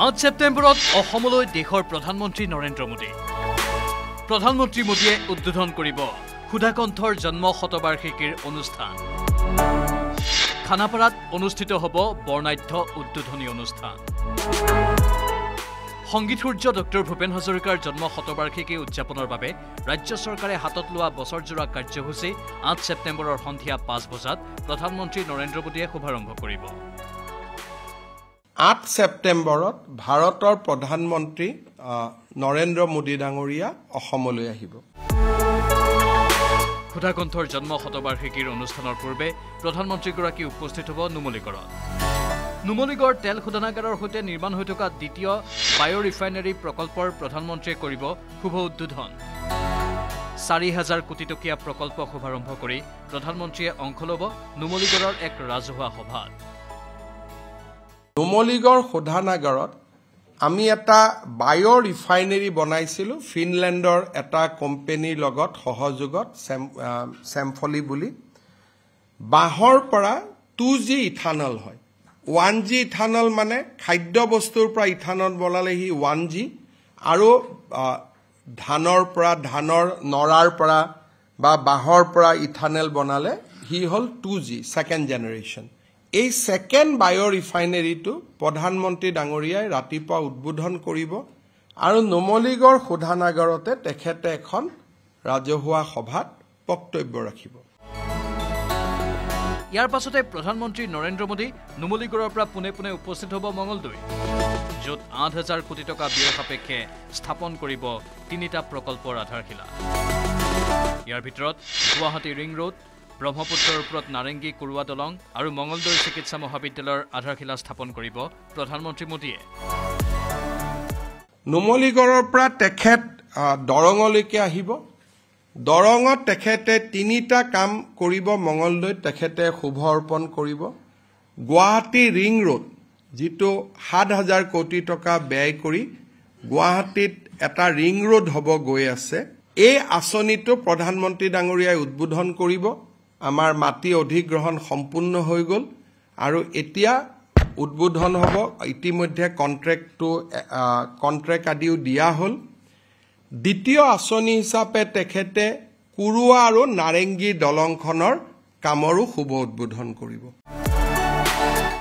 8 ছেপ্টেম্বৰত অসমলৈ দেশৰ প্ৰধানমন্ত্ৰী নৰেন্দ্ৰ মোদী। প্ৰধানমন্ত্ৰী মোদীয়ে উদ্বোধন কৰিব সুধাকণ্ঠৰ জন্ম শতবাৰ্ষিকীৰ অনুষ্ঠান। খানাপাৰাত অনুষ্ঠিত হ'ব বৰ্ণাঢ্য উদ্বোধনী অনুষ্ঠান। সংগীত সূৰ্য ডক্টৰ ভূপেন হাজৰিকাৰ জন্ম শতবাৰ্ষিকী উদযাপনৰ বাবে ৰাজ্য চৰকাৰে হাতত লোৱা বছৰজোৰা কাৰ্যসূচী 8 ছেপ্টেম্বৰৰ সন্ধিয়া 5 বজাত প্ৰধানমন্ত্ৰী নৰেন্দ্ৰ মোদীয়ে শুভাৰম্ভ কৰিব। 8 ছেপ্টেম্বৰত ভাৰতৰ প্ৰধানমন্ত্ৰী নৰেন্দ্ৰ মোদী ডাঙৰীয়া অসমলৈ আহিব। সুধাকণ্ঠৰ জন্ম শতবাৰ্ষিকীৰ অনুষ্ঠানৰ পূৰ্বে প্ৰধানমন্ত্ৰীগৰাকী উপস্থিত হ'ব নুমলীগড়ত। নুমলীগড় তেল শোধনাগাৰৰ সৈতে নিৰ্মাণ হৈ থকা দ্বিতীয় বায়' ৰিফাইনাৰী প্ৰকল্পৰ প্ৰধানমন্ত্ৰীয়ে কৰিব শুভ উদ্বোধন। 4,000 কোটি টকীয়া প্ৰকল্প শুভাৰম্ভ কৰি প্ৰধানমন্ত্ৰীয়ে অংশ ল'ব নুমলীগড়ৰ এক ৰাজহুৱা সভাত। নুমলীগড় শোধনাগাৰত আমি এটা বায়' ৰিফাইনাৰী বনাইছিলোঁ ফিনলেণ্ডৰ এটা কোম্পানীৰ লগত সহযোগত চেম্ফলি বুলি। বাঁহৰ পৰা 2G ইথানল হয়। 1G ইথানল মানে খাদ্য বস্তুৰ পৰা ইথানল বনালে সি 1G, আৰু ধানৰ নৰাৰ পৰা বা বাঁহৰ পৰা ইথানল বনালে সি হ'ল 2G, ছেকেণ্ড জেনেৰেশ্যন। এই ছেকেণ্ড বায়' ৰিফাইনাৰীটো প্ৰধানমন্ত্ৰী ডাঙৰীয়াই ৰাতিপুৱা উদ্বোধন কৰিব আৰু নুমলীগড় শোধনাগাৰতে তেখেতে এখন ৰাজহুৱা সভাত বক্তব্য ৰাখিব। ইয়াৰ পাছতে প্ৰধানমন্ত্ৰী নৰেন্দ্ৰ মোদী নুমলীগড়ৰ পৰা পোনে পোনে উপস্থিত হ'ব মঙলদৈ, য'ত 8,000 কোটি টকা ব্যয় সাপেক্ষে স্থাপন কৰিব 3টা প্ৰকল্পৰ আধাৰশিলা। ইয়াৰ ভিতৰত গুৱাহাটী ৰিং ৰোড, ব্ৰহ্মপুত্ৰৰ ওপৰত নাৰেংগী কুৰুৱা দলং আৰু মঙলদৈ চিকিৎসা মহাবিদ্যালয়ৰ আধাৰশিলা স্থাপন কৰিব প্ৰধানমন্ত্ৰী মোদীয়ে। নুমলীগড়ৰ পৰা তেখেত দৰঙলৈকে আহিব। দৰঙত তেখেতে 3টা কাম কৰিব। মঙলদৈত তেখেতে শুভ অৰ্পণ কৰিব। গুৱাহাটী ৰিং ৰোড, যিটো 7,000 কোটি টকা ব্যয় কৰি গুৱাহাটীত এটা ৰিং ৰোড হ'ব গৈ আছে, এই আঁচনিটো প্ৰধানমন্ত্ৰী ডাঙৰীয়াই উদ্বোধন কৰিব। আমাৰ মাটি অধিগ্ৰহণ সম্পূৰ্ণ হৈ গ'ল আৰু এতিয়া উদ্বোধন হ'ব। ইতিমধ্যে কণ্ট্ৰেক্ট আদিও দিয়া হ'ল। দ্বিতীয় আঁচনি হিচাপে তেখেতে কুৰুৱা আৰু নাৰেংগী দলংখনৰ কামৰো শুভ উদ্বোধন কৰিব।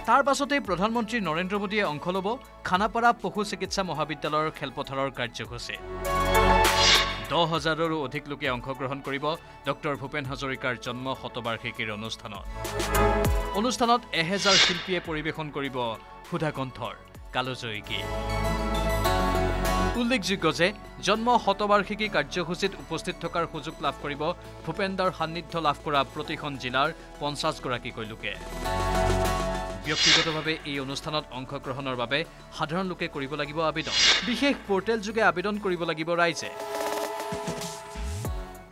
তাৰ পাছতে প্ৰধানমন্ত্ৰী নৰেন্দ্ৰ মোদীয়ে অংশ ল'ব খানাপাৰা পশু চিকিৎসা মহাবিদ্যালয়ৰ খেলপথাৰৰ কাৰ্যসূচী। 10,000ৰো অধিক লোকে অংশগ্ৰহণ কৰিব ডক্টৰ ভূপেন হাজৰিকাৰ জন্ম শতবাৰ্ষিকীৰ অনুষ্ঠানত। অনুষ্ঠানত 1,000 শিল্পীয়ে পৰিৱেশন কৰিব সুধাকণ্ঠৰ কালজয়ী গীত। উল্লেখযোগ্য যে জন্ম শতবাৰ্ষিকী কাৰ্যসূচীত উপস্থিত থকাৰ সুযোগ লাভ কৰিব ভূপেন্দাৰ সান্নিধ্য লাভ কৰা প্ৰতিখন জিলাৰ 50গৰাকীকৈ লোকে। ব্যক্তিগতভাৱে এই অনুষ্ঠানত অংশগ্ৰহণৰ বাবে সাধাৰণ লোকে কৰিব লাগিব আবেদন। বিশেষ পৰ্টেল যোগে আবেদন কৰিব লাগিব ৰাইজে।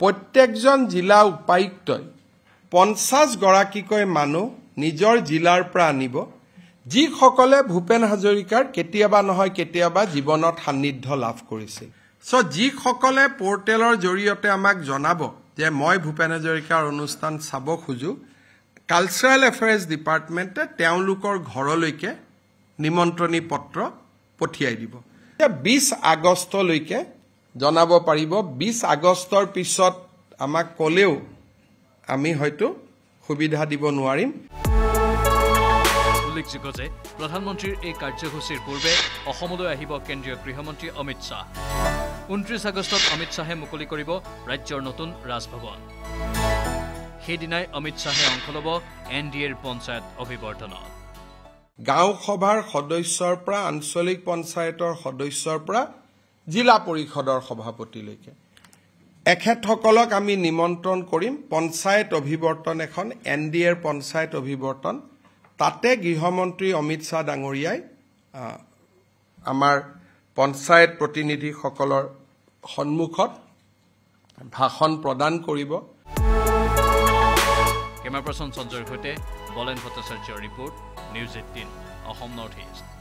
প্ৰত্যেকজন জিলা উপায়ুক্তই 50গৰাকীকৈ মানুহ নিজৰ জিলাৰ পৰা আনিব, যিসকলে ভূপেন হাজৰিকাৰ কেতিয়াবা নহয় কেতিয়াবা জীৱনত সান্নিধ্য লাভ কৰিছিল। যিসকলে পৰ্টেলৰ জৰিয়তে আমাক জনাব যে মই ভূপেন হাজৰিকাৰ অনুষ্ঠান চাব খোজো, কালচাৰেল এফেয়াৰ্ছ ডিপাৰ্টমেণ্টে তেওঁলোকৰ ঘৰলৈকে নিমন্ত্ৰণী পত্ৰ পঠিয়াই দিব। 20 আগষ্টলৈকে জনাব পাৰিব। 20 আগষ্টৰ পিছত আমাক ক'লেও আমি হয়তো সুবিধা দিব নোৱাৰিম। উল্লেখযোগ্য যে প্ৰধানমন্ত্ৰীৰ এই কাৰ্যসূচীৰ পূৰ্বে অসমলৈ আহিব কেন্দ্ৰীয় গৃহমন্ত্ৰী অমিত শ্বাহ। 29 আগষ্টত অমিত শ্বাহে মুকলি কৰিব ৰাজ্যৰ নতুন ৰাজভৱন। সেইদিনাই অমিত শ্বাহে অংশ ল'ব NDAৰ পঞ্চায়ত অভিৱৰ্তনত। গাঁও সভাৰ সদস্যৰ পৰা আঞ্চলিক পঞ্চায়তৰ সদস্যৰ পৰা জিলা পৰিষদৰ সভাপতিলৈকে এখেতসকলক আমি নিমন্ত্ৰণ কৰিম। পঞ্চায়ত অভিৱৰ্তন এখন NDAৰ পঞ্চায়ত অভিৱৰ্তন, তাতে গৃহমন্ত্ৰী অমিত শ্বাহ ডাঙৰীয়াই আমাৰ পঞ্চায়ত প্ৰতিনিধিসকলৰ সন্মুখত ভাষণ প্ৰদান কৰিব। কেমেৰা পাৰ্চন সঞ্জয়ৰ সৈতে বলেন ভট্টাচাৰ্যৰ report, news 18 Assam north east.